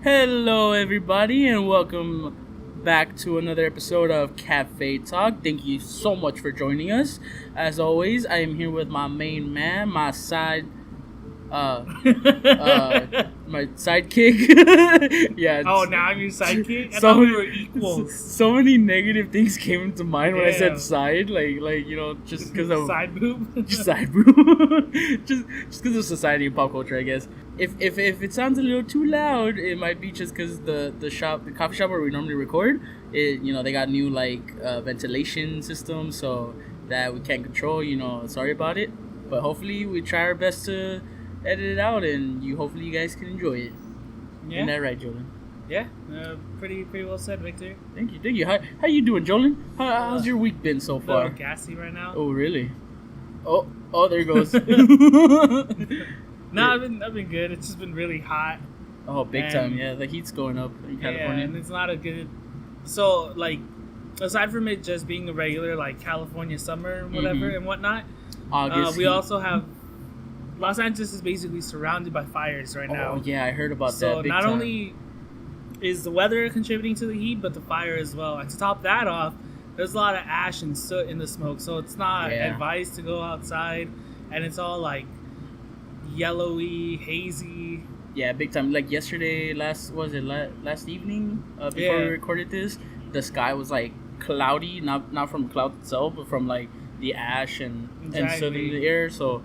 Hello, everybody, and welcome back to another episode of CafeTalk. Thank you so much for joining us. As always, I am here with my main man, my sidekick. Yeah. Oh, now I'm your sidekick? I so thought we were equals. So many negative things came into mind when I said side, just because of side boob, just side boob, just because of society and pop culture, I guess. If it sounds a little too loud, it might be just because the coffee shop where we normally record, they got new ventilation systems, so that we can't control. Sorry about it, but hopefully we try our best to edit it out, and hopefully you guys can enjoy it. Yeah. Isn't that right, Jolin? Yeah, pretty well said, Victor. Thank you. How you doing, Jolin? How's your week been so far? A little gassy right now. Oh, really? Oh, there it goes. No, I've been good. It's just been really hot. Oh, big time! Yeah, the heat's going up in California. Yeah, and it's not a good. So, aside from it just being a regular California summer and whatever and whatnot, August. we also have Los Angeles is basically surrounded by fires right now. Oh yeah, I heard about that. So not only is the weather contributing to the heat, but the fire as well. And to top that off, there's a lot of ash and soot in the smoke, so it's not advised to go outside, and it's all yellowy, hazy. Yeah, big time. Like yesterday, last evening before we recorded this, the sky was cloudy, not from the cloud itself, but from the ash and soot in the air. So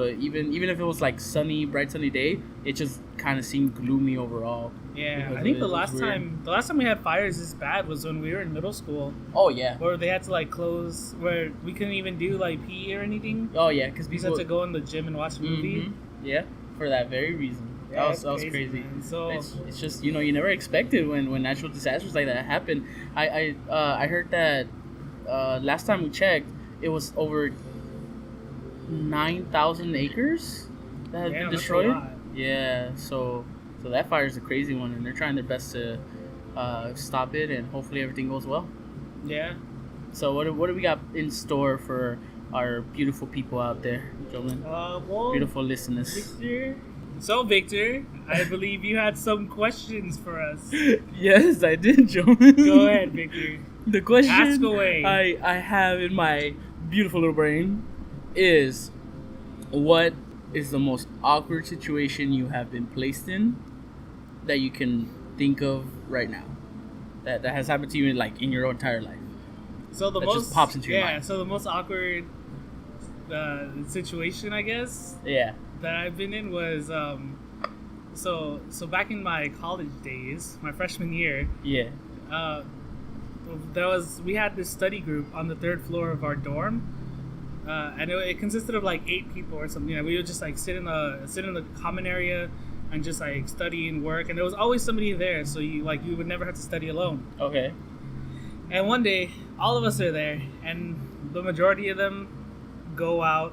even if it was bright sunny day, it just kind of seemed gloomy overall. Yeah, I think the last time we had fires this bad was when we were in middle school. Oh yeah. Where they had to close, where we couldn't even do PE or anything. Oh yeah, because we had to go in the gym and watch a movie. Yeah, for that very reason. Yeah, that was crazy. So it's just you never expect it when natural disasters like that happen. I heard that last time we checked, it was over 9,000 acres that had been destroyed. That's a lot. Yeah, so that fire is a crazy one, and they're trying their best to stop it, and hopefully everything goes well. Yeah. So what do we got in store for our beautiful people out there, Jolin? Beautiful listeners. Victor, I believe you had some questions for us. Yes, I did, Jolin. Go ahead, Victor. The question ask away. I have in my beautiful little brain is, what is the most awkward situation you have been placed in that you can think of right now that has happened to you in your entire life? So the just pops into your mind. So the most awkward situation, I guess, that I've been in was so back in my college days, my freshman year, we had this study group on the third floor of our dorm. And it consisted of 8 people or something. We would just sit in the common area and just study and work. And there was always somebody there, so you would never have to study alone. Okay. And one day, all of us are there, and the majority of them go out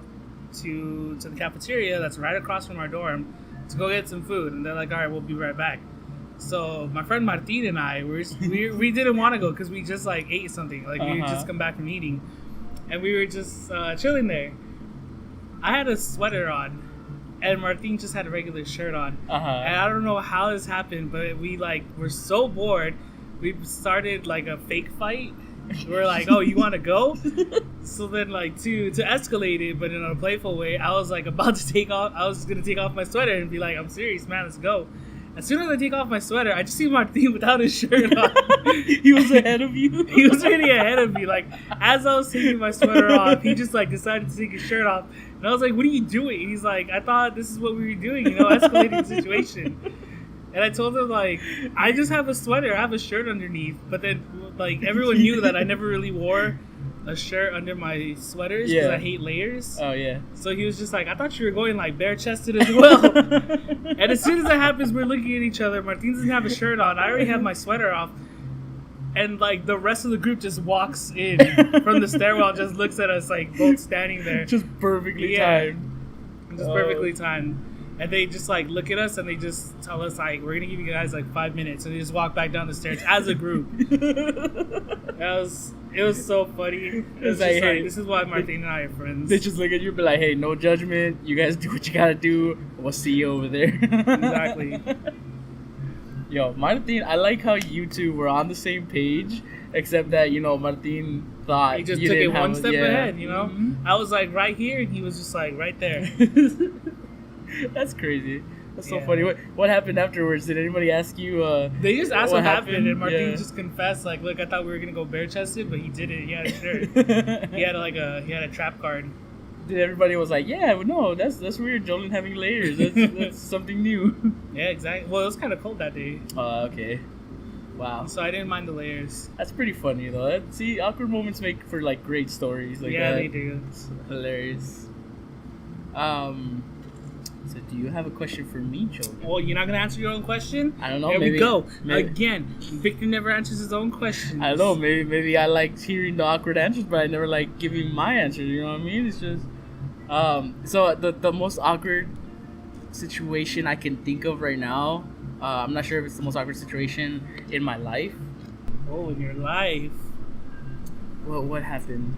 to the cafeteria that's right across from our dorm to go get some food. And they're like, "All right, we'll be right back." So my friend Martin and I, we didn't want to go because we just ate something. We had just come back from eating. And we were just chilling there. I had a sweater on, and Martin just had a regular shirt on. And I don't know how this happened, but we were so bored, we started a fake fight. We're like, "Oh, you want to go?" So then, to escalate it, but in a playful way, I was about to take off. I was gonna take off my sweater and be like, "I'm serious, man, let's go." As soon as I take off my sweater, I just see Martin without his shirt on. He was ahead of you? He was really ahead of me. As I was taking my sweater off, he just decided to take his shirt off. And I was like, "What are you doing?" And he's like, "I thought this is what we were doing, escalating the situation." And I told him, "I just have a sweater. I have a shirt underneath." But then, everyone knew that I never really wore a shirt under my sweaters because I hate layers. Oh, yeah. So he was just like, "I thought you were going bare-chested as well." And as soon as that happens, we're looking at each other. Martin doesn't have a shirt on. I already have my sweater off. And the rest of the group just walks in from the stairwell, just looks at us both standing there. Just perfectly timed. Just perfectly timed. And they just look at us and they just tell us we're gonna give you guys 5 minutes, and they just walk back down the stairs as a group. It was so funny. It was just hey, this is why Martin and I are friends. They just look at you and be like, "Hey, no judgment. You guys do what you gotta do. We'll see you over there." Exactly. Yo, Martin, I like how you two were on the same page, except that, Martin thought He just you took it didn't have one step ahead, Mhm. I was like right here, and he was just like right there. That's crazy. That's so Yeah. funny. What happened afterwards? Did anybody ask you? They just asked what happened, and Martin Yeah. just confessed, like, "Look, I thought we were gonna go bare chested, but he didn't. He had a shirt. he had a trap card." Did everybody was like, yeah, well, no, that's weird. Jolin having layers. That's something new. Yeah, exactly. Well, it was kind of cold that day, Okay. Wow. so I didn't mind the layers. That's pretty funny though. See, awkward moments make for like great stories like Yeah, that. they do. It's hilarious. So do you have a question for me, Jolin? Well, you're not gonna answer your own question. I don't know. There maybe, we go. Maybe, Again, Victor never answers his own questions. I don't know. Maybe I like hearing the awkward answers, but I never like giving my answers. You know what I mean? It's just. So the most awkward situation I can think of right now. I'm not sure if it's the most awkward situation in my life. Oh, in your life. What happened?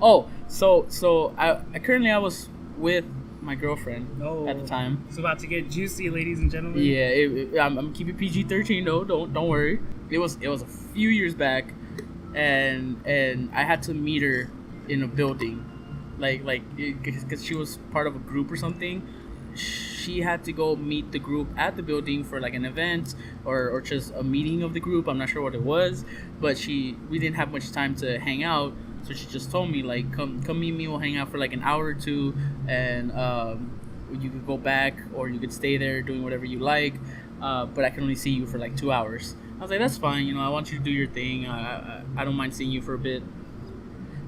Oh, so I currently I was with my girlfriend at the time. It's about to get juicy, ladies and gentlemen. Yeah, I'm keeping PG-13 though. Don't worry. It was a few years back, and I had to meet her in a building, because she was part of a group or something. She had to go meet the group at the building for like an event or just a meeting of the group. I'm not sure what it was, but we didn't have much time to hang out. So she just told me, like, come meet me. We'll hang out for like an hour or two, and you could go back or you could stay there doing whatever you like. But I can only see you for like 2 hours. I was like, that's fine. I want you to do your thing. I don't mind seeing you for a bit.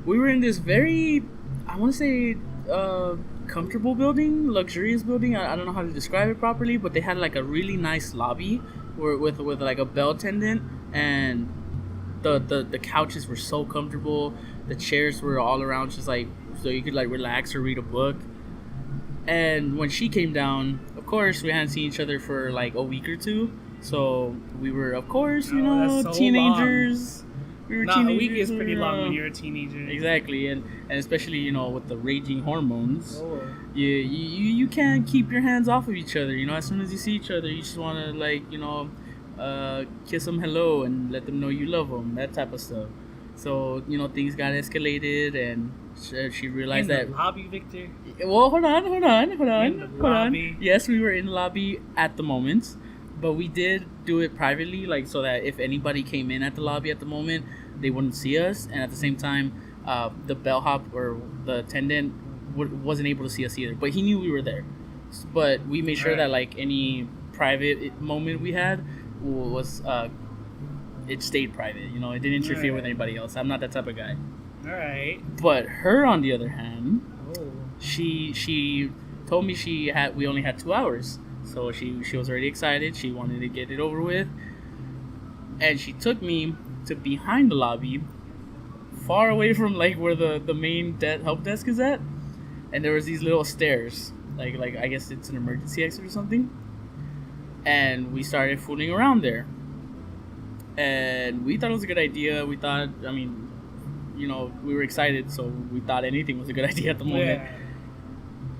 We were in this very, I want to say, comfortable building, luxurious building. I don't know how to describe it properly, but they had like a really nice lobby with like a bell attendant, and the couches were so comfortable. The chairs were all around, just like so you could like relax or read a book. And when she came down, of course we hadn't seen each other for like a week or two, so we were, of course, that's so teenagers. We were teenagers. A week is pretty long when you're a teenager. Exactly, and especially with the raging hormones, Oh. you can't keep your hands off of each other. As soon as you see each other, you just want to kiss them hello and let them know you love them, that type of stuff. So things got escalated, and she realized in that. The lobby, Victor. Well, hold on. In the lobby. Yes, we were in the lobby at the moment, but we did do it privately, like so that if anybody came in at the lobby at the moment, they wouldn't see us, and at the same time, the bellhop or the attendant wasn't able to see us either. But he knew we were there. But we made sure that like any private moment we had was it stayed private. It didn't interfere with anybody else. I'm not that type of guy. All right. But her, on the other hand, Oh. she told me we only had 2 hours, so she was already excited. She wanted to get it over with, and she took me to behind the lobby, far away from like where the main help desk is at, and there was these little stairs, like I guess it's an emergency exit or something, and we started fooling around there, and we thought it was a good idea. We thought, we were excited, so we thought anything was a good idea at the moment. Yeah.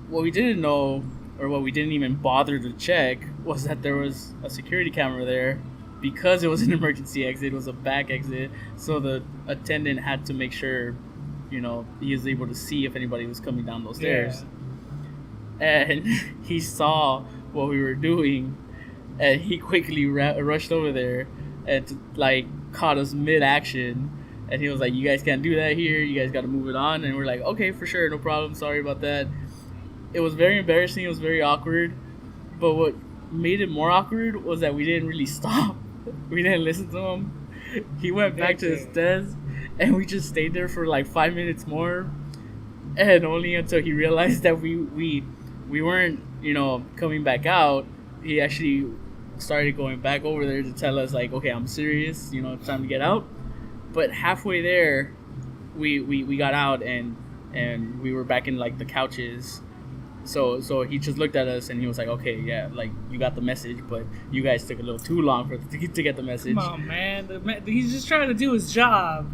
What we didn't know, or what we didn't even bother to check, was that there was a security camera there. Because it was an emergency exit, it was a back exit, so the attendant had to make sure, he was able to see if anybody was coming down those stairs. Yeah. And he saw what we were doing, and he quickly rushed over there and caught us mid-action. And he was like, "You guys can't do that here. You guys got to move it on." And we're like, "Okay, for sure, no problem. Sorry about that." It was very embarrassing. It was very awkward. But what made it more awkward was that we didn't really stop. We didn't listen to him. He went back to his desk, and we just stayed there for like 5 minutes more, and only until he realized that we weren't coming back out, he actually started going back over there to tell us like, "Okay, I'm serious, it's time to get out." But halfway there, we got out, and we were back in like the couches. So he just looked at us, and he was like, "Okay, yeah, like you got the message, but you guys took a little too long to get the message." Come on, man. He's just trying to do his job.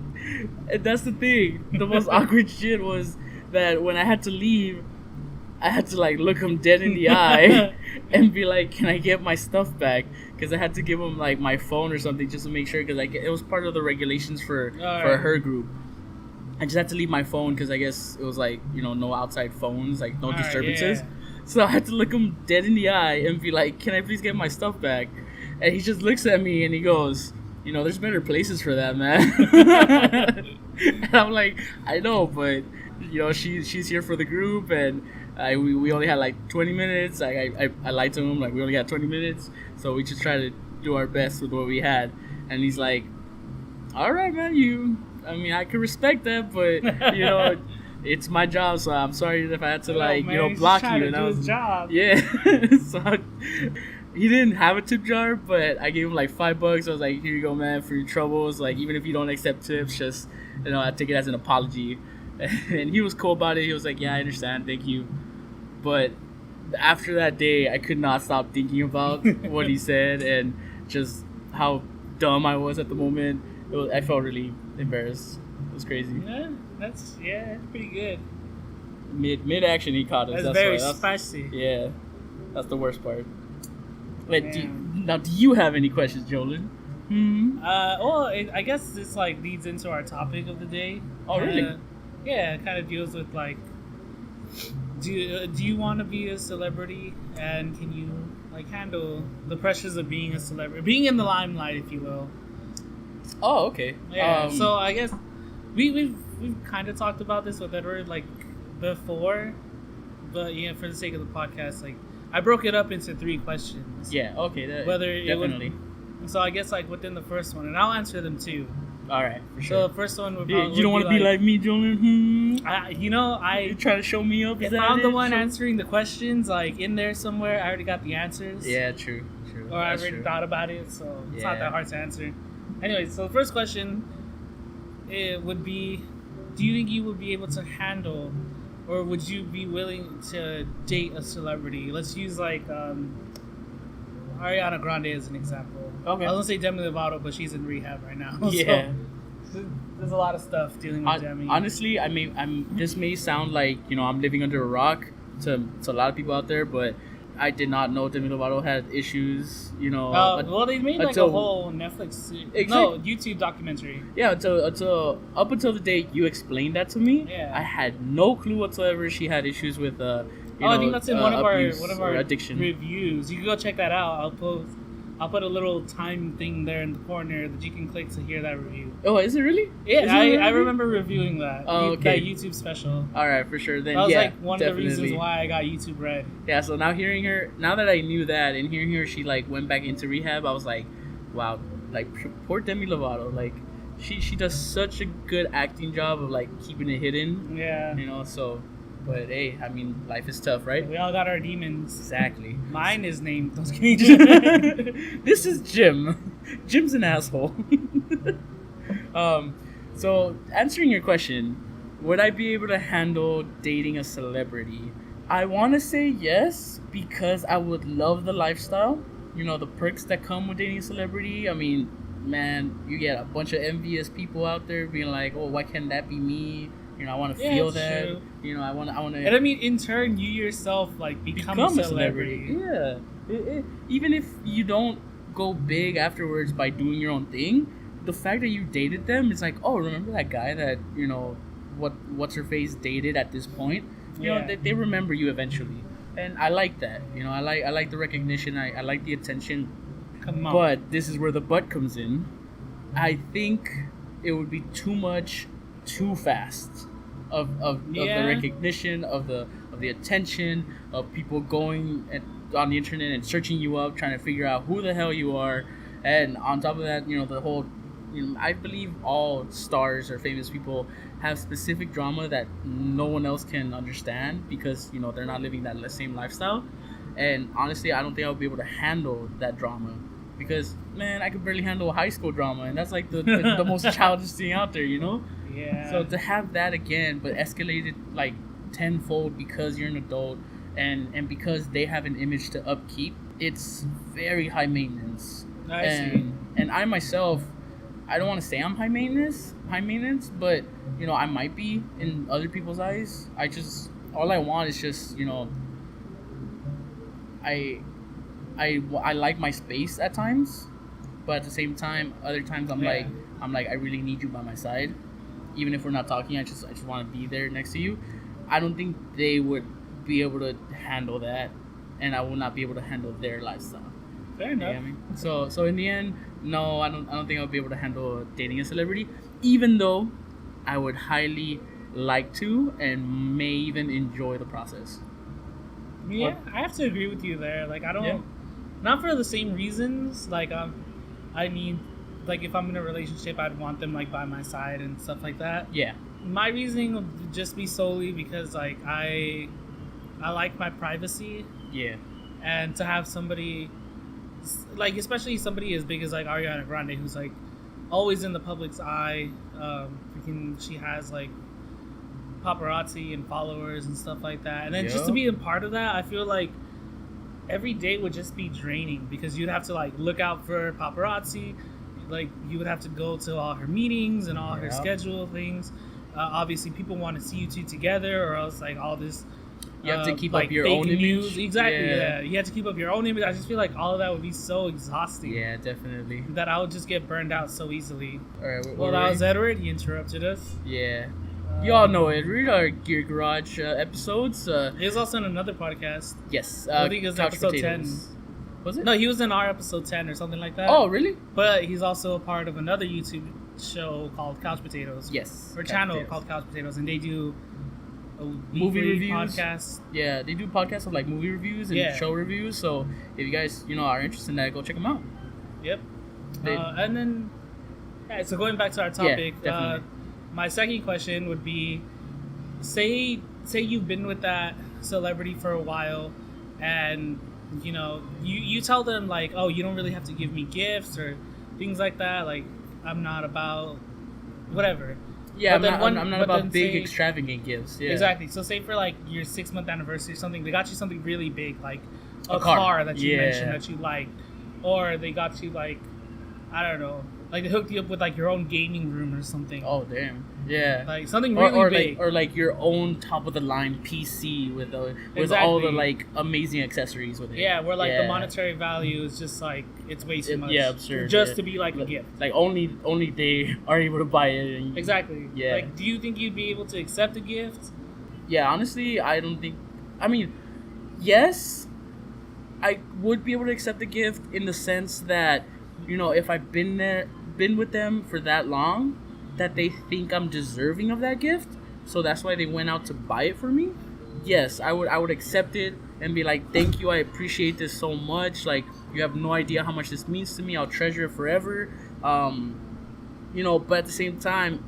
And that's the thing. The most awkward shit was that when I had to leave, I had to like look him dead in the eye and be like, "Can I get my stuff back?" Because I had to give him like my phone or something just to make sure, because like it was part of the regulations for her group. I just had to leave my phone because I guess it was like, you know, no outside phones, like no disturbances. So I had to look him dead in the eye and be like, "Can I please get my stuff back?" And he just looks at me and he goes, "You know, there's better places for that, man." And I'm like, "I know, but you know, she's here for the group, and we only had like 20 minutes. I lied to him, like we only had 20 minutes, so we just try to do our best with what we had." And he's like, "All right, man, I mean, I can respect that, but you know, it's my job, so I'm sorry if I had to like, man, you know, block you." And I was, his job. yeah. So he didn't have a tip jar, but I gave him like $5. I was like, "Here you go, man, for your troubles. Like, even if you don't accept tips, just, you know, I take it as an apology." And he was cool about it. He was like, "Yeah, I understand, thank you." But after that day, I could not stop thinking about what he said and just how dumb I was at the moment. I felt really embarrassed. It was crazy. Yeah, that's pretty good. Mid action, he caught us. That's very spicy. Yeah, that's the worst part. Wait, do you have any questions, Jolin? Well, I guess this like leads into our topic of the day. Oh, really? Yeah, it kind of deals with like, do you want to be a celebrity, and can you like handle the pressures of being a celebrity, being in the limelight, if you will? Oh, okay. Yeah. So I guess we've kind of talked about this with Edward like before, but yeah, for the sake of the podcast, like I broke it up into 3 questions. Yeah. Okay. Definitely. So I guess like within the first one, and I'll answer them too. All right, for sure. So the first one would probably you don't want to be like me, Jolin. You try to show me up. If I'm the one answering the questions, like in there somewhere, I already got the answers. Yeah, true. Or I already thought about it, so it's not that hard to answer. Anyway, so the first question it would be, do you think you would be able to handle, or would you be willing to date a celebrity? Let's use like Ariana Grande as an example. Okay. I was gonna say Demi Lovato, but she's in rehab right now. Yeah. So there's a lot of stuff dealing with Demi. Honestly, this may sound like, you know, I'm living under a rock to a lot of people out there, but I did not know Demi Lovato had issues, you know. Well, they made like a whole Netflix, YouTube documentary. Yeah, up until the day you explained that to me, I had no clue whatsoever she had issues with, I think that's in one of our addiction reviews. You can go check that out. I'll put a little time thing there in the corner that you can click to hear that review. Oh, is it really? Yeah, I remember reviewing that. Oh, okay. That YouTube special. All right, for sure. Then that was like one definitely. of the reasons why I got YouTube Red. Yeah, so now that I knew that and hearing her, she like went back into rehab. I was like, wow, like poor Demi Lovato. Like she does such a good acting job of like keeping it hidden. Yeah. You know, so. But hey, I mean, life is tough, right? We all got our demons. Exactly. Mine is named. This is Jim. Jim's an asshole. So answering your question, would I be able to handle dating a celebrity? I want to say yes, because I would love the lifestyle. You know, the perks that come with dating a celebrity. I mean, man, you get a bunch of envious people out there being like, "Oh, why can't that be me?" You know, I want to feel that. True. You know, I want to. And I mean, in turn, you yourself like become a celebrity. Yeah. Even if you don't go big afterwards by doing your own thing, the fact that you dated them, it's like, oh, remember that guy that, you know, what's her face dated at this point? You know, they remember you eventually, and I like that. You know, I like the recognition. I like the attention. Come on. But this is where the but comes in. I think it would be too much, too fast. Of the recognition, of the attention, of people going on the internet and searching you up, trying to figure out who the hell you are, and on top of that, you know, the whole, you know, I believe all stars or famous people have specific drama that no one else can understand because, you know, they're not living that same lifestyle, and honestly, I don't think I would be able to handle that drama because, man, I could barely handle high school drama, and that's like the most childish thing out there, you know. Yeah. So to have that again, but escalated like tenfold because you're an adult and because they have an image to upkeep, it's very high maintenance. I see. And I myself, I don't want to say I'm high maintenance, but you know, I might be in other people's eyes. all I want is just, you know, I I like my space at times, but at the same time, other times Yeah. I'm like I really need you by my side, even if we're not talking. I just want to be there next to you. I don't think they would be able to handle that, and I will not be able to handle their lifestyle. Fair You know enough. what I mean? So in the end, no, I don't think I'll be able to handle dating a celebrity, even though I would highly like to and may even enjoy the process. Yeah, I have to agree with you there. Like, I don't, Yeah. not for the same reasons. Like, I need, like, if I'm in a relationship, I'd want them like by my side and stuff like that. Yeah. My reasoning would just be solely because like I like my privacy, Yeah. and to have somebody, like, especially somebody as big as like Ariana Grande, who's like always in the public's eye. She has like paparazzi and followers and stuff like that, and then just to Yeah. be a part of that, I feel like every day would just be draining because you'd have to like look out for paparazzi, like you would have to go to all her meetings and all her Yeah. scheduled things. Obviously, people want to see you two together, or else like all this. You have to keep like up your fake own image. news. Exactly. Yeah. Yeah, you have to keep up your own image. I just feel like all of that would be so exhausting. Yeah, definitely. That I would just get burned out so easily. All right. Well, that was Edward. He interrupted us. Yeah. You all know it. Read our Gear Garage episodes. He was also in another podcast. Yes. I think it was Couch episode Potatoes. Was it? No, he was in our episode 10 or something like that. Oh, really? But he's also a part of another YouTube show called Couch Potatoes. Yes. Or Couch channel Potatoes. called Couch Potatoes, and they do a Movie weekly reviews. podcast. Yeah, they do podcasts of like movie reviews and Yeah. show reviews. So if you guys, you know, are interested in that, go check them out. Yep. They- And then, yeah, so going back to our topic, definitely. my second question would be, say you've been with that celebrity for a while, and you know you tell them like, oh, you don't really have to give me gifts or things like that. Like, I'm not about whatever. Yeah, But then I'm not but about then big say- extravagant gifts. Yeah. Exactly. So say for like your 6-month anniversary or something, they got you something really big, like a A car. car that you Yeah. mentioned that you liked, or they got you like, I don't know, like they hooked you up with like your own gaming room or something, Oh damn. Yeah. like something really or big. like your own top of the line PC with all the Exactly. like amazing accessories with it. Yeah, where like Yeah. the monetary value is just like it's way too much. Yeah, absurd. Just yeah. to be like a Like- gift. Like only they are able to buy it. And Exactly. Yeah. Like, do you think you'd be able to accept a gift? Yeah, honestly, I don't think. I mean, yes, I would be able to accept the gift in the sense that, you know, if I've been with them for that long, that they think I'm deserving of that gift, so that's why they went out to buy it for me. Yes, I would accept it and be like, thank you, I appreciate this so much. Like, you have no idea how much this means to me. I'll treasure it forever. You know, but at the same time,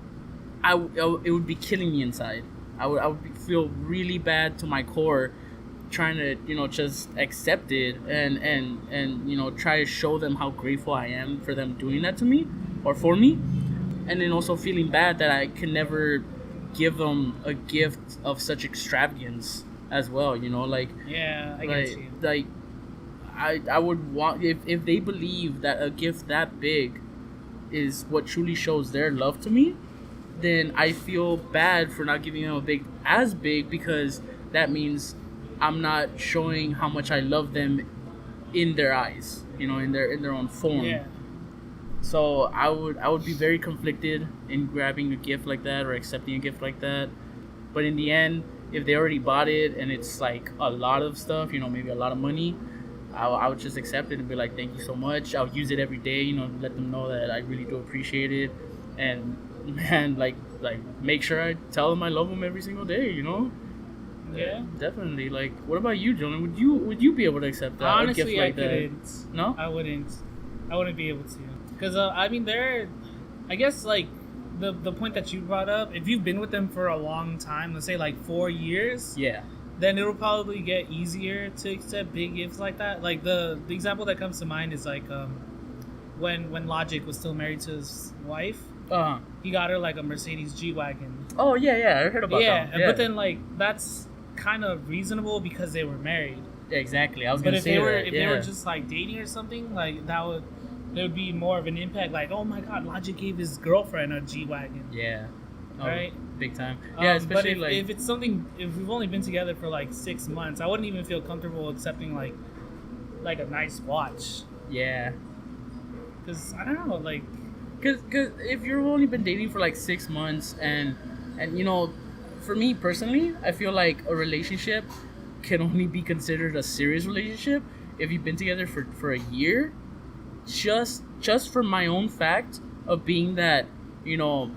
it would be killing me inside. I would feel really bad to my core, trying to, you know, just accept it and you know, try to show them how grateful I am for them doing that to me or for me, and then also feeling bad that I can never give them a gift of such extravagance as well. You know, like Yeah, I like get you. like I would want, if they believe that a gift that big is what truly shows their love to me, then I feel bad for not giving them a big because that means I'm not showing how much I love them in their eyes, you know, in their own form. Yeah. So I would be very conflicted in grabbing a gift like that or accepting a gift like that. But in the end, if they already bought it and it's like a lot of stuff, you know, maybe a lot of money, I would just accept it and be like, thank you so much. I'll use it every day, you know, let them know that I really do appreciate it. And man, like make sure I tell them I love them every single day, you know. Yeah. Definitely. Like, what about you, Jonah? Would you be able to accept that? a gift Honestly, like I couldn't. that? No. I wouldn't be able to. Because, I mean, I guess, like, the point that you brought up, if you've been with them for a long time, let's say, like, 4 years, Yeah. then it'll probably get easier to accept big gifts like that. Like, the example that comes to mind is, like, when Logic was still married to his wife, he got her, like, a Mercedes G-Wagon. Oh yeah, I heard about that. Yeah, but then, like, that's kind of reasonable because they were married. Exactly. I was But gonna if say they were that. if yeah. they were just like dating or something, like there would be more of an impact. Like, oh my God, Logic gave his girlfriend a G-Wagon. Yeah. Oh, Right? big time. Yeah, especially but if it's something, if we've only been together for like 6 months, I wouldn't even feel comfortable accepting like a nice watch. Yeah. Cause I don't know, like, Cause if you've only been dating for like 6 months and you know, for me personally, I feel like a relationship can only be considered a serious relationship if you've been together for a year. Just for my own fact of being that, you know,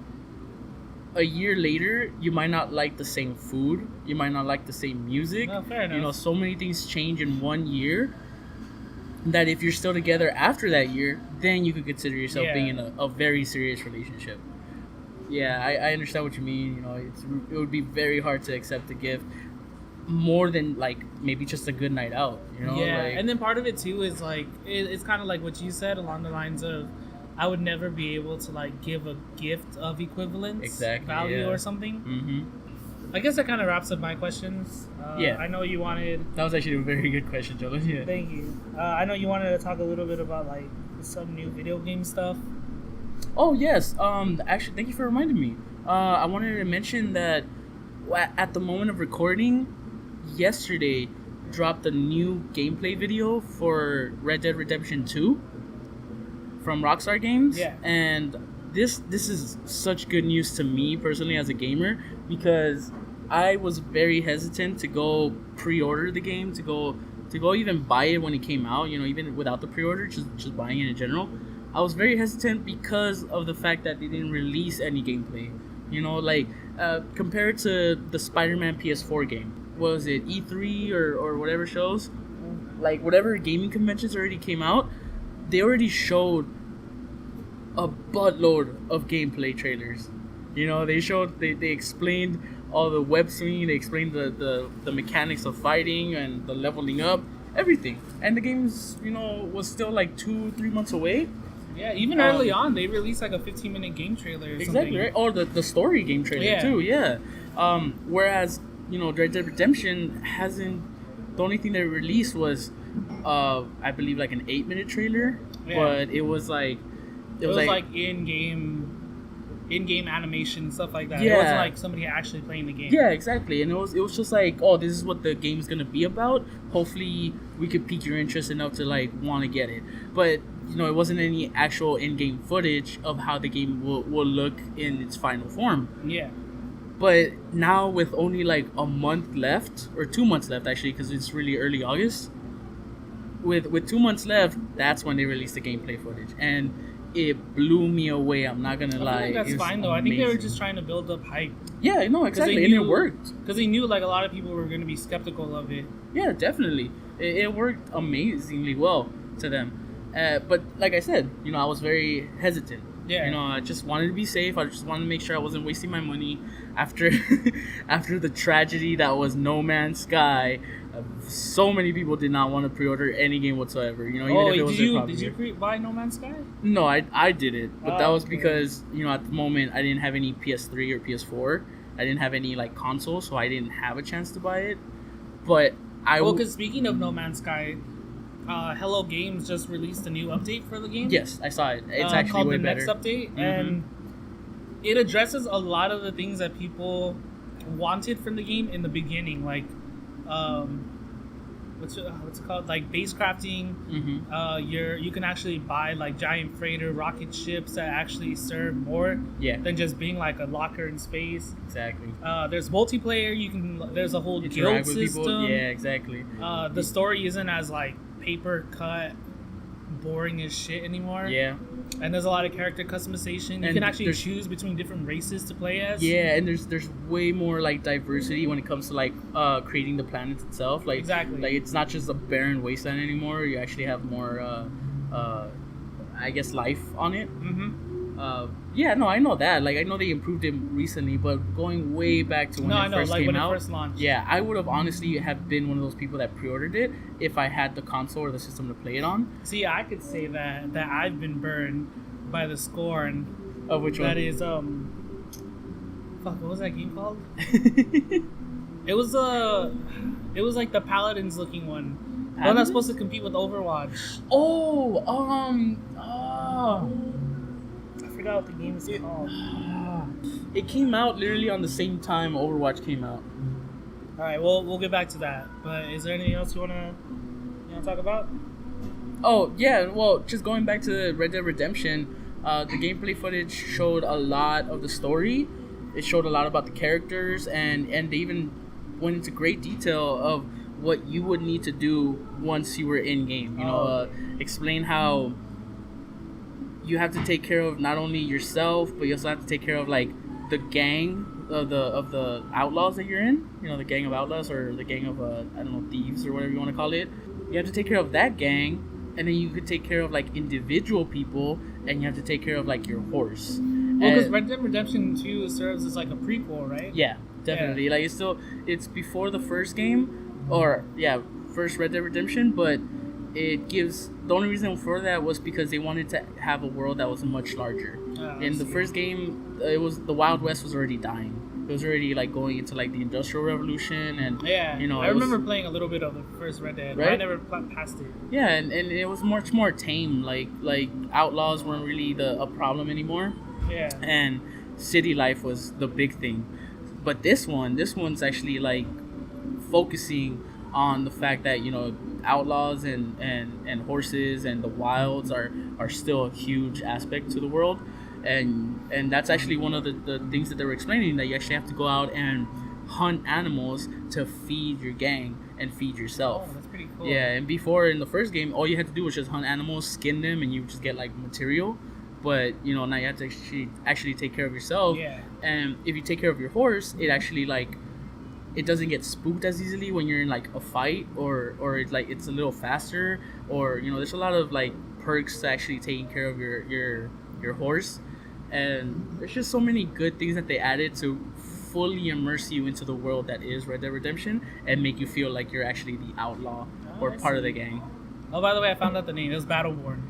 a year later you might not like the same food, you might not like the same music. No, fair enough. You know, so many things change in 1 year. That if you're still together after that year, then you could consider yourself being in a very serious relationship. Yeah, I understand what you mean. You know, it would be very hard to accept a gift more than like maybe just a good night out. You know, yeah, like, and then part of it too is like it's kind of like what you said along the lines of, I would never be able to like give a gift of equivalence value or something. Mm-hmm. I guess that kind of wraps up my questions. I know you wanted... That was actually a very good question, Joel. Yeah. Thank you. I know you wanted to talk a little bit about like some new video game stuff. Oh, yes. Actually, thank you for reminding me. I wanted to mention that at the moment of recording, yesterday dropped a new gameplay video for Red Dead Redemption 2 from Rockstar Games. Yeah. And this is such good news to me personally as a gamer, because I was very hesitant to go pre-order the game, to go even buy it when it came out, you know, even without the pre-order, just buying it in general. I was very hesitant because of the fact that they didn't release any gameplay. You know, like, compared to the Spider-Man PS4 game. What was it, E3 or whatever shows? Like, whatever gaming conventions already came out, they already showed a buttload of gameplay trailers. You know, they explained all the web swinging, they explained the mechanics of fighting and the leveling up, everything. And the game's, you know, was still like 2-3 months away. Yeah, even early on, they released like a 15-minute game trailer or something. Exactly, right? Or the story game trailer too, yeah. Whereas, you know, Red Dead Redemption hasn't... The only thing they released was, I believe, like an 8-minute trailer. Yeah. But it was like... It was like in-game animation, stuff like that. Yeah. It wasn't like somebody actually playing the game. Yeah, exactly. And it was just like, oh, this is what the game's gonna be about. Hopefully we could pique your interest enough to like want to get it. But, you know, it wasn't any actual in-game footage of how the game will look in its final form. Yeah. But now with only like a month left, or 2 months left actually, because it's really early August. With 2 months left, that's when they released the gameplay footage. And it blew me away. I'm not gonna lie. I think that's fine though. Amazing. I think they were just trying to build up hype. Yeah, no, exactly, and it worked. Because they knew like a lot of people were gonna be skeptical of it. Yeah, definitely. It worked amazingly well to them. But like I said, you know, I was very hesitant. Yeah. You know, I just wanted to be safe. I just wanted to make sure I wasn't wasting my money after after the tragedy that was No Man's Sky. So many people did not want to pre-order any game whatsoever. You know, even if it was did you buy No Man's Sky? No, I did it, but that was because, you know, at the moment I didn't have any PS3 or PS4. I didn't have any like console, so I didn't have a chance to buy it. But because speaking of No Man's Sky, Hello Games just released a new update for the game. Yes, I saw it. It's actually called way the better. Next Update, and it addresses a lot of the things that people wanted from the game in the beginning, like what's it called, like base crafting. You can actually buy like giant freighter rocket ships that actually serve more than just being like a locker in space. Exactly. There's multiplayer. There's a whole guild system. People. Yeah, exactly. The story isn't as like paper cut, boring as shit anymore. Yeah. And there's a lot of character customization. You can actually choose between different races to play as. Yeah, and there's way more like diversity when it comes to like creating the planet itself. Like, exactly. Like, it's not just a barren wasteland anymore. You actually have more I guess life on it. Yeah, no, I know that. Like, I know they improved it recently, but going way back to when it first came out. When it first launched. Yeah, I would have honestly have been one of those people that pre-ordered it if I had the console or the system to play it on. See, I could say that I've been burned by the scorn. Of which one? That is fuck, what was that game called? It was like the Paladins looking one. The one that's supposed to compete with Overwatch. Oh, I forgot what the game is called. It came out literally on the same time Overwatch came out. All right, we'll get back to that. But is there anything else you wanna talk about? Oh yeah, well, just going back to Red Dead Redemption, the gameplay footage showed a lot of the story. It showed a lot about the characters, and they even went into great detail of what you would need to do once you were in game. Explain how you have to take care of not only yourself, but you also have to take care of like the gang of the outlaws that you're in. The gang of outlaws, or the gang of I don't know, thieves, or whatever you want to call it. You have to take care of that gang, and then you could take care of like individual people, and you have to take care of like your horse. Well, because Red Dead Redemption 2 serves as like a prequel, right? Yeah, definitely. Yeah. Like it's before the first game, or first Red Dead Redemption, but it gives, the only reason for that was because they wanted to have a world that was much larger. In the first game, it was the Wild West was already dying. It was already like going into like the Industrial Revolution, and I remember playing a little bit of the first Red Dead, right? But I never passed it. Yeah, and it was much more tame. Like outlaws weren't really a problem anymore. Yeah. And city life was the big thing. But this one's actually like focusing on the fact that outlaws and horses and the wilds are still a huge aspect to the world. And that's actually one of the things that they were explaining, that you actually have to go out and hunt animals to feed your gang and feed yourself. Oh, that's pretty cool. Yeah, and before in the first game, all you had to do was just hunt animals, skin them, and you would just get like material. But now you have to actually take care of yourself. Yeah. And if you take care of your horse, it actually like it doesn't get spooked as easily when you're in like a fight, or it's like it's a little faster, or there's a lot of like perks to actually taking care of your horse. And there's just so many good things that they added to fully immerse you into the world that is Red Dead Redemption and make you feel like you're actually the outlaw or part of the gang. Oh, by the way, I found out the name. It was Battleborn.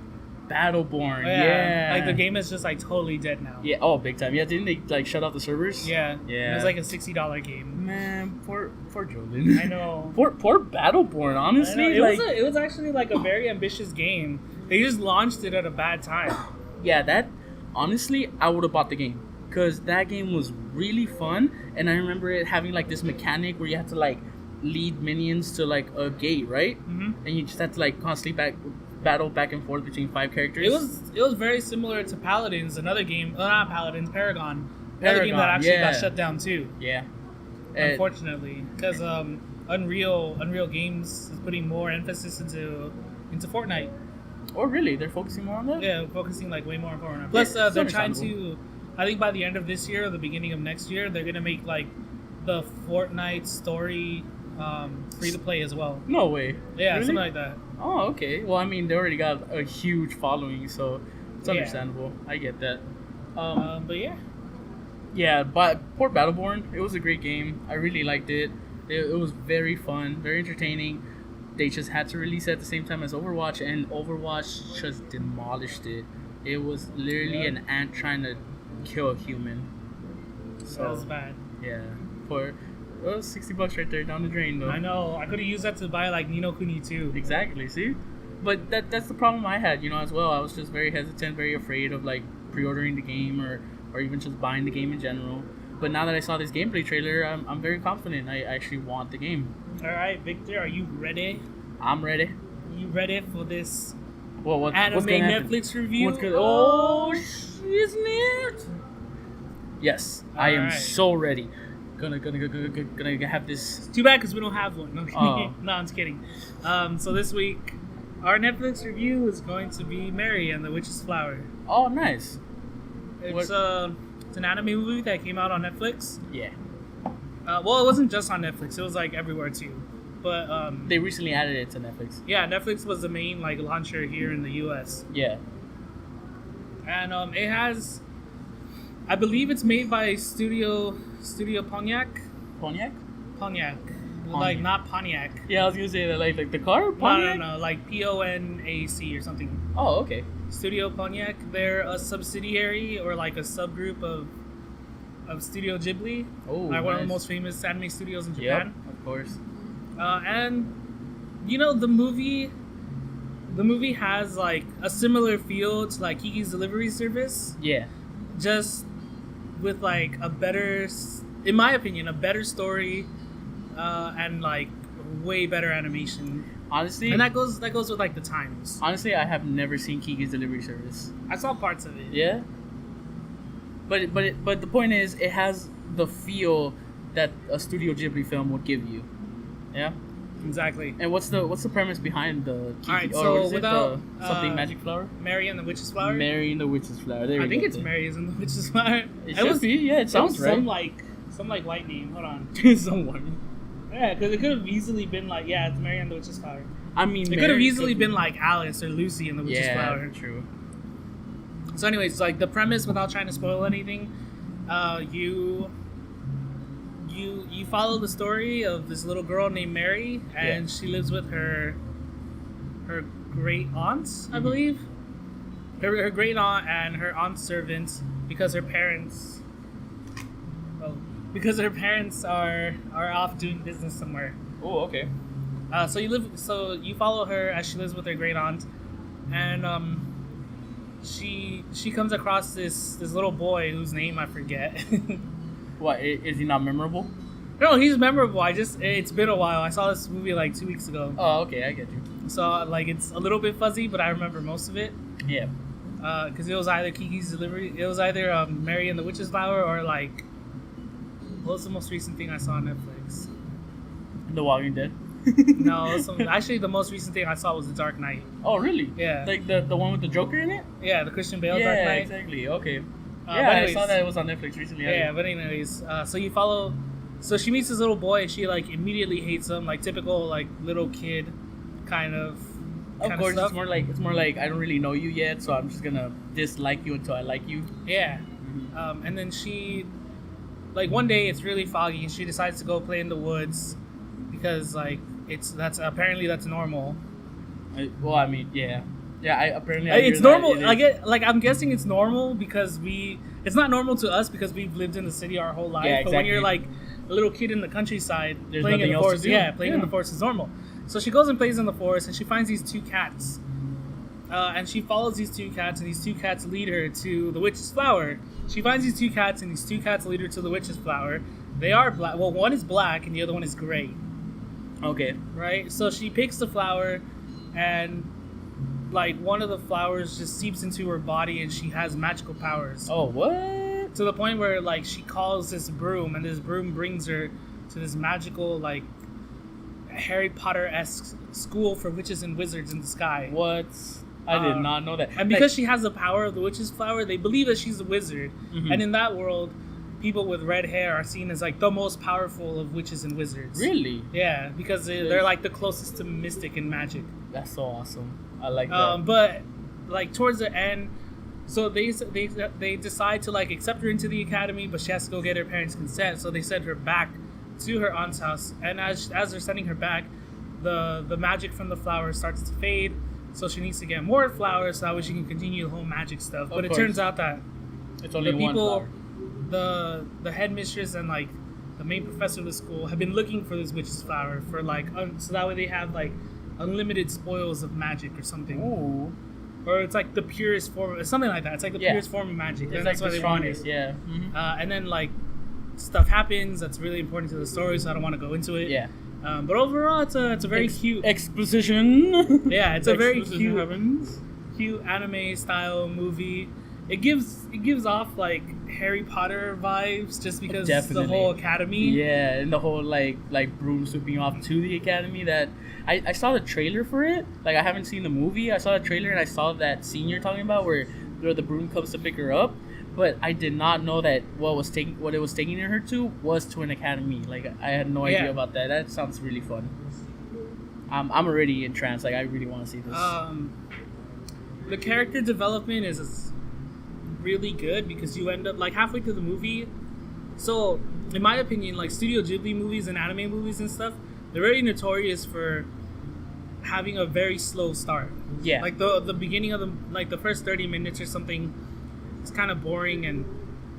Battleborn, oh, yeah. Like the game is just like totally dead now. Yeah, oh, big time. Yeah, didn't they like shut off the servers? Yeah. Yeah. It was like a $60 game. Man, poor Jordan. I know. Poor Battleborn, honestly. It was actually like a very ambitious game. They just launched it at a bad time. Yeah, honestly, I would have bought the game, because that game was really fun, and I remember it having like this mechanic where you had to like lead minions to like a gate, right? Mm-hmm. And you just had to like constantly battle back and forth between 5 characters. It was very similar to Paladins, another game. Not Paladins, Paragon. Another game that actually got shut down too. Yeah. Unfortunately, because Unreal Games is putting more emphasis into Fortnite. Oh, really? They're focusing more on that? Yeah, focusing like way more on Fortnite. Plus, they're trying to. I think by the end of this year or the beginning of next year, they're gonna make like the Fortnite story free to play as well. No way. Yeah, really? something like that. Oh, okay. Well, I mean, they already got a huge following, so it's understandable. I get that. But yeah. Yeah, but poor Battleborn. It was a great game. I really liked it. It was very fun, very entertaining. They just had to release it at the same time as Overwatch, and Overwatch just demolished it. It was literally an ant trying to kill a human. So that was bad. Yeah. $60 right there down the drain, though. I know. I could have used that to buy like Ni no Kuni 2. Exactly. See, but that's the problem I had, as well. I was just very hesitant, very afraid of like pre-ordering the game or even just buying the game in general. But now that I saw this gameplay trailer, I'm very confident. I actually want the game. All right, Victor, are you ready? I'm ready. You ready for this anime what's Netflix review? Oh, isn't it? Yes, I am so ready. Gonna have this. Too bad because we don't have one. No, oh. No, I'm just kidding. So this week, our Netflix review is going to be Mary and the Witch's Flower. Oh, nice. It's an anime movie that came out on Netflix. Yeah. Well, it wasn't just on Netflix. It was like everywhere too. But they recently added it to Netflix. Yeah, Netflix was the main like launcher here in the U.S. Yeah. And it has, I believe it's made by Studio Pontiac. Pontiac. Like not Pontiac. Yeah, I was gonna say that like the car. Pontiac? No, like PONAC or something. Oh, okay. Studio Pontiac. They're a subsidiary or like a subgroup of Studio Ghibli. Oh, like one of the most famous anime studios in Japan. Yep, of course. And the movie has like a similar feel to like Kiki's Delivery Service. Yeah. Just with like a better, in my opinion, a better story, and like way better animation. Honestly, and that goes with like the times. Honestly, I have never seen Kiki's Delivery Service. I saw parts of it. Yeah. But the point is, it has the feel that a Studio Ghibli film would give you. Yeah. Exactly. And what's the premise behind the Kiki? Alright, so what is without something magic flower? Mary and the Witch's Flower. Mary and the Witch's Flower. There I we think go. it's Mary and the Witch's Flower. It should be. Yeah, it sounds right. Some like white name. Hold on. Someone. Yeah, because it could have easily been like, yeah, it's Mary and the Witch's Flower. I mean, it could have easily been like Alice or Lucy and the Witch's Flower. Yeah, true. So, anyways, like the premise, without trying to spoil anything, you follow the story of this little girl named Mary, and she lives with her great aunts, I believe. Her great aunt and her aunt's servant, because her parents are off doing business somewhere. Oh, okay. So you follow her as she lives with her great aunt, and she comes across this little boy whose name I forget. What, is he not memorable? No, he's memorable. It's been a while. I saw this movie like 2 weeks ago. Oh, okay, I get you. So like it's a little bit fuzzy, but I remember most of it. Yeah. Because it was either Kiki's Delivery, it was either Mary and the Witch's Flower, or like, what was the most recent thing I saw on Netflix? The Walking Dead. No, actually the most recent thing I saw was The Dark Knight. Oh, really? Yeah. Like the one with the Joker in it? Yeah, the Christian Bale Dark Knight. Yeah, exactly. Okay. Anyways, I saw that it was on Netflix recently. Yeah, but anyways, so you follow. So she meets this little boy, and she like immediately hates him, like typical like little kid, kind of. Of course, it's more like I don't really know you yet, so I'm just gonna dislike you until I like you. Yeah. Mm-hmm. And then she, like one day it's really foggy, and she decides to go play in the woods, because like that's normal. Well, I mean, yeah. Apparently it's normal. I'm guessing it's normal because it's not normal to us because we've lived in the city our whole life. Yeah, exactly. But when you're like a little kid in the countryside, There's playing in the nothing else forest, to do. playing in the forest is normal. So she goes and plays in the forest, and she finds these two cats, and she follows these two cats, and these two cats lead her to the witch's flower. She finds these two cats, and these two cats lead her to the witch's flower. They are black. Well, one is black, and the other one is gray. Okay. Right. So she picks the flower, and like one of the flowers just seeps into her body, and she has magical powers. Oh, what? To the point where like she calls this broom, and this broom brings her to this magical like Harry Potter-esque school for witches and wizards in the sky. What? I did not know that. And because she has the power of the witch's flower, they believe that she's a wizard. Mm-hmm. And in that world, people with red hair are seen as like the most powerful of witches and wizards. Really? Yeah, because they're like the closest to mystic and magic. That's so awesome. I like that. But like towards the end, so they decide to like accept her into the academy, but she has to go get her parents' consent. So they send her back to her aunt's house, and as they're sending her back, the magic from the flowers starts to fade. So she needs to get more flowers so that way she can continue the whole magic stuff. But it turns out that it's only one flower. The headmistress and like the main professor of the school have been looking for this witch's flower for like so that way they have like unlimited spoils of magic or something. Ooh. Or it's like the purest form, something like that. It's like the purest form of magic. It's that's like why the strongest. Yeah. Mm-hmm. And then like stuff happens that's really important to the story, so I don't want to go into it. Yeah. But overall, it's a very cute exposition. Yeah, it's a very cute anime style movie. It gives off like Harry Potter vibes just because the whole academy. Yeah, and the whole like broom swooping off to the academy. That I saw the trailer for it. Like I haven't seen the movie. I saw the trailer and I saw that scene you're talking about where the broom comes to pick her up. But I did not know that what it was taking her to was to an academy. Like I had no idea about that. That sounds really fun. I'm already entranced. Like I really want to see this. The character development is really good because you end up like halfway through the movie. So in my opinion, like Studio Ghibli movies and anime movies and stuff, they're very notorious for having a very slow start. Yeah. Like the beginning of the first 30 minutes or something. It's kind of boring and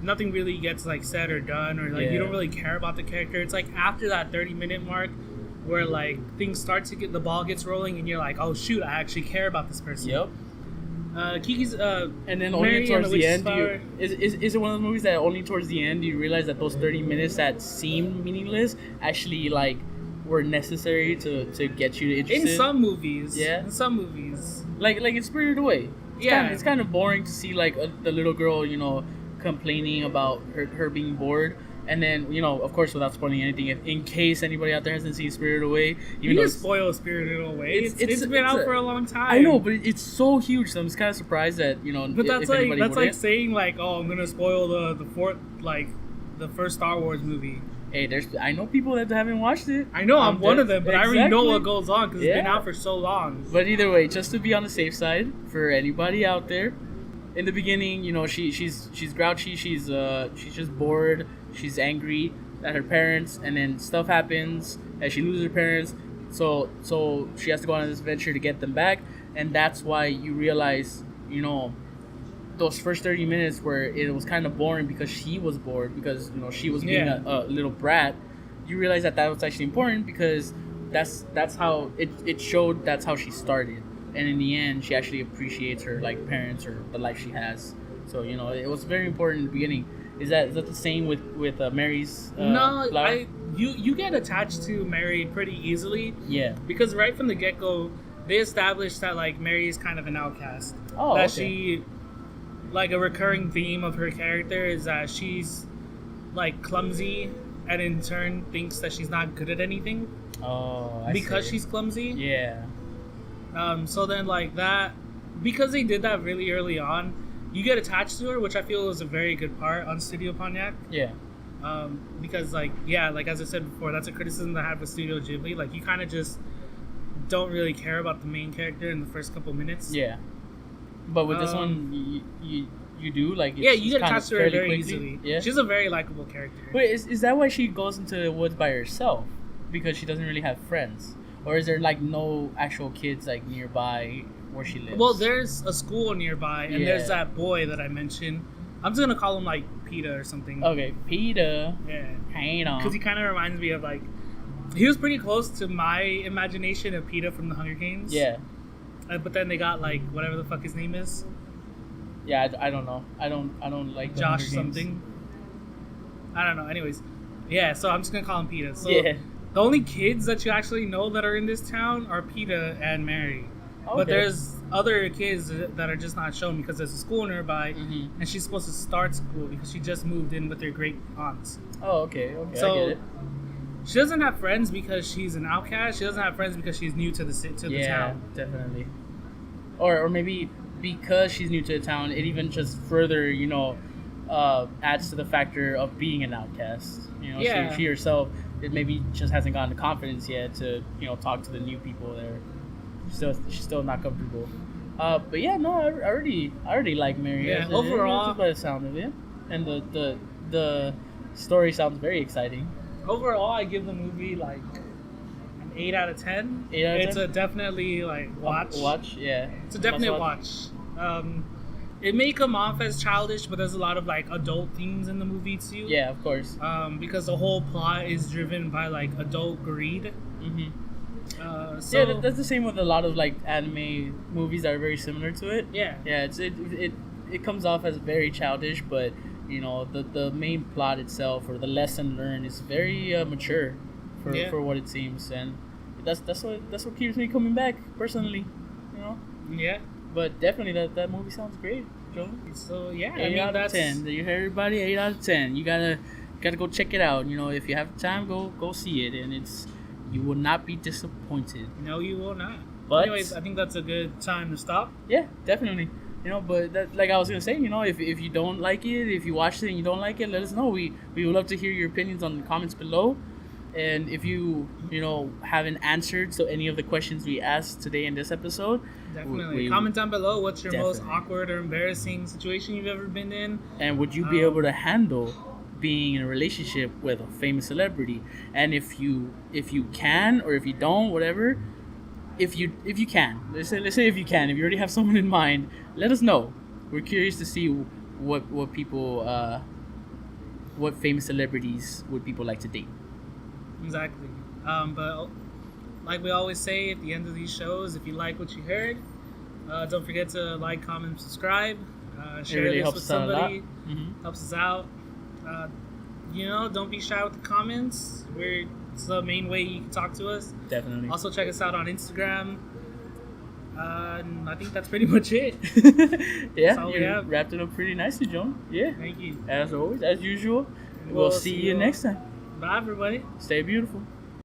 nothing really gets like said or done, or like you don't really care about the character. It's like after that 30-minute mark where like things start to the ball gets rolling and you're like, oh shoot, I actually care about this person. Yep. Kiki's And then Mary only and towards the the Witch's end, Flower. is it one of those movies that only towards the end you realize that those 30 minutes that seemed meaningless actually like were necessary to get you interested? In some movies. Yeah. In some movies. Like it's Spirited Away. It's kind of boring to see like the little girl, complaining about her being bored. And then, of course, without spoiling anything, in case anybody out there hasn't seen Spirited Away, You can spoil Spirited Away. It's been out for a long time. I know, but it's so huge, so I'm just kind of surprised that, But that's if anybody like wouldn't. saying like, oh, I'm gonna spoil the fourth, like the first Star Wars movie. Hey, I know people that haven't watched it. I know I'm one of them, but I already know Exactly. what goes on because it's been Yeah. out for so long. But either way, just to be on the safe side for anybody out there, in the beginning, she's grouchy, she's just bored, she's angry at her parents, and then stuff happens and she loses her parents, so she has to go on this adventure to get them back, and that's why you realize, those first 30 minutes where it was kind of boring because she was bored because she was being a little brat. You realize that was actually important because that's how it showed, that's how she started, and in the end she actually appreciates her like parents or the life she has. So it was very important in the beginning. Is that the same with Mary's No, flower? you get attached to Mary pretty easily. Yeah. Because right from the get go, they established that like Mary is kind of an outcast. Oh, that okay. she, like a recurring theme of her character is that she's like clumsy, and in turn thinks that she's not good at anything Oh, because see. she's clumsy. Yeah. So then like that, because they did that really early on, you get attached to her, which I feel is a very good part on Studio Pontiac. Yeah. Because like as I said before, that's a criticism that I have with Studio Ghibli. Like you kind of just don't really care about the main character in the first couple minutes. Yeah. But with this one, you do like. Yeah, you get kind of attached to her fairly very quickly. easily. Yeah. She's a very likable character. Wait, is that why she goes into the woods by herself? Because she doesn't really have friends, or is there like no actual kids like nearby where she lives? Well, there's a school nearby, and Yeah. there's that boy that I mentioned. I'm just gonna call him like PETA or something. Okay, Peter. Yeah. Hang on. Because he kind of reminds me of like, he was pretty close to my imagination of PETA from the Hunger Games. Yeah. But then they got like whatever the fuck his name is, Yeah, I don't know. I don't like the Josh Hunger Games. something. I don't know. Anyways, yeah. So I'm just gonna call him PETA. So Yeah. the only kids that you actually know that are in this town are PETA and Mary. Okay. But there's other kids that are just not shown because there's a school nearby, Mhm. and she's supposed to start school because she just moved in with her great aunts. Oh, okay. I So get it. she doesn't have friends because she's an outcast. She doesn't have friends because she's new to the Yeah, town. definitely. Or maybe because she's new to the town, it even just further, adds to the factor of being an outcast. Yeah. She herself, it maybe just hasn't gotten the confidence yet to, talk to the new people there. She's still not comfortable. But yeah, no, I already like Mary. Yeah, Just overall- by the sound of it, and the story sounds very exciting. Overall, I give the movie like an 8 out of 10. 8 out of It's 10? a definitely like watch. Watch, yeah. It's a definite Must watch. It may come off as childish, but there's a lot of like adult themes in the movie too. Yeah, of course. Because the whole plot is driven by like adult greed. Hmm. So Yeah, that's the same with a lot of like anime movies that are very similar to it. yeah. Yeah, it comes off as very childish, but the main plot itself or the lesson learned is very mature for what it seems, and that's what keeps me coming back personally. Yeah. But definitely that movie sounds great, Joe. So yeah, 8 out of that's 10. You heard everybody? 8 out of 10. You gotta go check it out. If you have time, go see it, and you will not be disappointed. No, you will not. But anyways, I think that's a good time to stop. yeah, definitely. But that, like I was gonna say, if you don't like it, if you watched it and you don't like it, let us know. We would love to hear your opinions on the comments below. And if you haven't answered to any of the questions we asked today in this episode, Definitely. Comment down below what's your most Definitely. awkward or embarrassing situation you've ever been in. and would you be able to handle being in a relationship with a famous celebrity? And if you can, or if you don't, whatever, if you can, let's say if you can, if you already have someone in mind, let us know. We're curious to see what people what famous celebrities would people like to date. Exactly. But like we always say at the end of these shows, if you like what you heard, Don't forget to like, comment, subscribe. Share really this helps with us out a lot. somebody. Helps us out. Don't be shy with the comments. It's the main way you can talk to us. Definitely. Also, check us out on Instagram. And I think that's pretty much it. Yeah, you wrapped it up pretty nicely, John. Yeah. Thank you. As always, as usual, we'll see you next time. Bye, everybody. Stay beautiful.